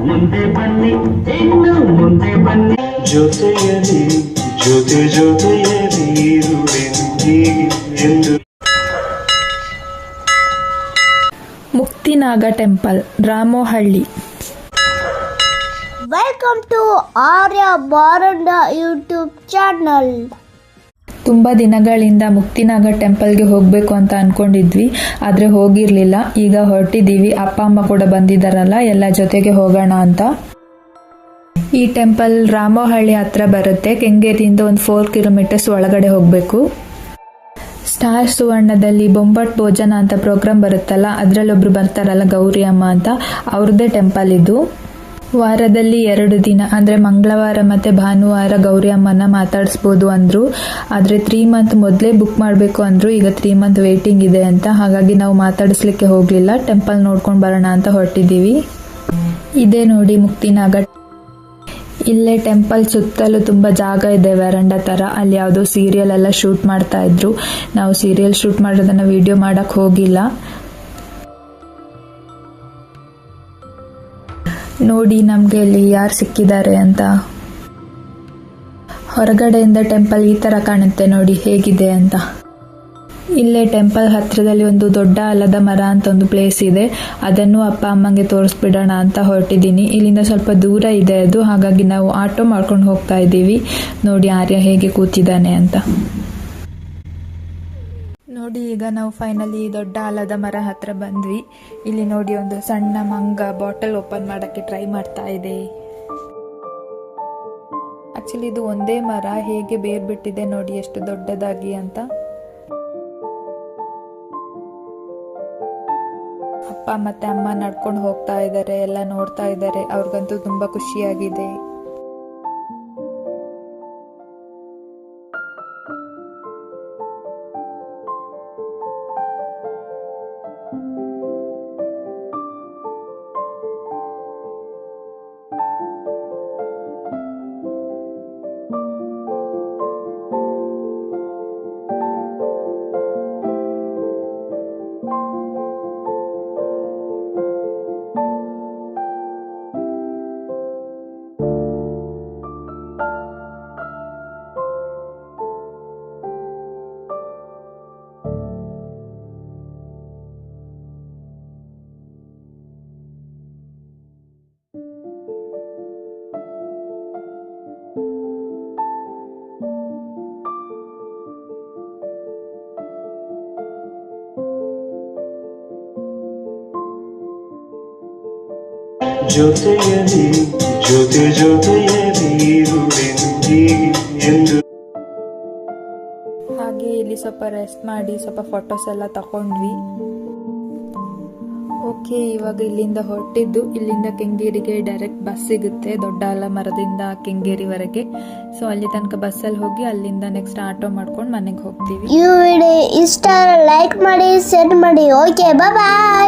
ಮುಂದೆ ಬನ್ನಿ ಇನ್ನು ಮುಂದೆ ಬನ್ನಿ ಜೊತೆಯಲ್ಲಿ ಜೊತೆಯಲ್ಲಿ ಇರುವೆಂದಿ ಎಂದು. Muktinaga temple, Ramohalli. Welcome to Arya ಬಾರಂಡ ಯೂಟ್ಯೂಬ್ ಚಾನಲ್. ತುಂಬ ದಿನಗಳಿಂದ ಮುಕ್ತಿನಾಗ ಟೆಂಪಲ್ಗೆ ಹೋಗಬೇಕು ಅಂತ ಅಂದ್ಕೊಂಡಿದ್ವಿ, ಆದರೆ ಹೋಗಿರಲಿಲ್ಲ. ಈಗ ಹೊರಟಿದ್ದೀವಿ. ಅಪ್ಪ ಅಮ್ಮ ಕೂಡ ಬಂದಿದ್ದಾರಲ್ಲ, ಎಲ್ಲ ಜೊತೆಗೆ ಹೋಗೋಣ ಅಂತ. ಈ ಟೆಂಪಲ್ ರಾಮೋಹಳ್ಳಿ ಹತ್ರ ಬರುತ್ತೆ. ಕೆಂಗೇರಿಯಿಂದ ಒಂದು 4 ಕಿಲೋಮೀಟರ್ಸ್ ಒಳಗಡೆ ಹೋಗಬೇಕು. ಸ್ಟಾರ್ ಸುವರ್ಣದಲ್ಲಿ ಬೊಂಬಾಟ್ ಭೋಜನ ಅಂತ ಪ್ರೋಗ್ರಾಮ್ ಬರುತ್ತಲ್ಲ, ಅದರಲ್ಲೊಬ್ರು ಬರ್ತಾರಲ್ಲ ಗೌರಿ ಅಮ್ಮ ಅಂತ, ಅವ್ರದ್ದೇ ಟೆಂಪಲ್ ಇದು. ವಾರದಲ್ಲಿ 2 ದಿನ ಅಂದರೆ ಮಂಗಳವಾರ ಮತ್ತು ಭಾನುವಾರ ಗೌರಿ ಅಮ್ಮನ ಮಾತಾಡಿಸ್ಬೋದು ಅಂದರು. ಆದರೆ 3 ಮಂತ್ ಮೊದಲೇ ಬುಕ್ ಮಾಡಬೇಕು ಅಂದರು. ಈಗ 3 ಮಂತ್ ವೇಟಿಂಗ್ ಇದೆ ಅಂತ, ಹಾಗಾಗಿ ನಾವು ಮಾತಾಡಿಸ್ಲಿಕ್ಕೆ ಹೋಗಲಿಲ್ಲ. ಟೆಂಪಲ್ ನೋಡ್ಕೊಂಡು ಬರೋಣ ಅಂತ ಹೊರಟಿದ್ದೀವಿ. ಇದೇ ನೋಡಿ ಮುಕ್ತಿನಾಗ. ಇಲ್ಲೇ ಟೆಂಪಲ್ ಸುತ್ತಲೂ ತುಂಬ ಜಾಗ ಇದೆ, ವೆರಂಡ ಥರ. ಅಲ್ಲಿ ಯಾವುದೋ ಸೀರಿಯಲ್ ಎಲ್ಲ ಶೂಟ್ ಮಾಡ್ತಾ ಇದ್ರು. ನಾವು ಸೀರಿಯಲ್ ಶೂಟ್ ಮಾಡೋದನ್ನು ವಿಡಿಯೋ ಮಾಡೋಕ್ಕೆ ಹೋಗಿಲ್ಲ. ನೋಡಿ ನಮಗೆ ಇಲ್ಲಿ ಯಾರು ಸಿಕ್ಕಿದ್ದಾರೆ ಅಂತ. ಹೊರಗಡೆಯಿಂದ ಟೆಂಪಲ್ ಈ ಥರ ಕಾಣುತ್ತೆ ನೋಡಿ ಹೇಗಿದೆ ಅಂತ. ಇಲ್ಲೇ ಟೆಂಪಲ್ ಹತ್ತಿರದಲ್ಲಿ ಒಂದು ದೊಡ್ಡ ಆಲದ ಮರ ಅಂತ ಒಂದು ಪ್ಲೇಸ್ ಇದೆ. ಅದನ್ನು ಅಪ್ಪ ಅಮ್ಮಂಗೆ ತೋರಿಸ್ಬಿಡೋಣ ಅಂತ ಹೊರಟಿದ್ದೀನಿ. ಇಲ್ಲಿಂದ ಸ್ವಲ್ಪ ದೂರ ಇದೆ ಅದು, ಹಾಗಾಗಿ ನಾವು ಆಟೋ ಮಾಡ್ಕೊಂಡು ಹೋಗ್ತಾ ಇದ್ದೀವಿ. ನೋಡಿ ಆರ್ಯ ಹೇಗೆ ಕೂತಿದ್ದಾನೆ ಅಂತ. ನೋಡಿ ಈಗ ನಾವು ಫೈನಲಿ ದೊಡ್ಡ ಆಲದ ಮರ ಹತ್ರ ಬಂದ್ವಿ. ಇಲ್ಲಿ ನೋಡಿ ಒಂದು ಸಣ್ಣ ಮಂಗ ಬಾಟಲ್ ಓಪನ್ ಮಾಡೋಕ್ಕೆ ಟ್ರೈ ಮಾಡ್ತಾ ಇದೆ. ಆಕ್ಚುಲಿ ಇದು ಒಂದೇ ಮರ, ಹೇಗೆ ಬೇರ್ ಬಿಟ್ಟಿದೆ ನೋಡಿ ಎಷ್ಟು ದೊಡ್ಡದಾಗಿ ಅಂತ. ಅಪ್ಪ ಮತ್ತೆ ಅಮ್ಮ ನಡ್ಕೊಂಡು ಹೋಗ್ತಾ ಇದ್ದಾರೆ, ಎಲ್ಲ ನೋಡ್ತಾ ಇದ್ದಾರೆ. ಅವ್ರಿಗಂತೂ ತುಂಬಾ ಖುಷಿಯಾಗಿದೆ. ಜೊತೆಯಲ್ಲಿ ಜೊತೆಯಲ್ಲಿ ಇರುವೆಂದಿ ಎಂದು. ಹಾಗೆ ಇಲ್ಲಿ ಸ್ವಲ್ಪ ರೆಸ್ಟ್ ಮಾಡಿ ಸ್ವಲ್ಪ ಫೋಟೋಸ್ ಎಲ್ಲ ತಗೊಂಡ್ವಿ. ಓಕೆ, ಇವಾಗ ಇಲ್ಲಿಂದ ಹೊರಟಿದ್ದು. ಇಲ್ಲಿಂದ ಕೆಂಗೇರಿಗೆ ಡೈರೆಕ್ಟ್ ಬಸ್ ಸಿಗುತ್ತೆ, ದೊಡ್ಡ ಆಲಮರದಿಂದ ಕೆಂಗೇರಿವರೆಗೆ. ಸೊ ಅಲ್ಲಿ ತನಕ ಬಸ್ಸಲ್ಲಿ ಹೋಗಿ ಅಲ್ಲಿಂದ ನೆಕ್ಸ್ಟ್ ಆಟೋ ಮಾಡ್ಕೊಂಡು ಮನೆಗೆ ಹೋಗ್ತೀವಿ. ಈ ವಿಡಿಯೋ ಇಷ್ಟ ಲೈಕ್ ಮಾಡಿ, ಶೇರ್ ಮಾಡಿ. ಓಕೆ, ಬಾಯ್.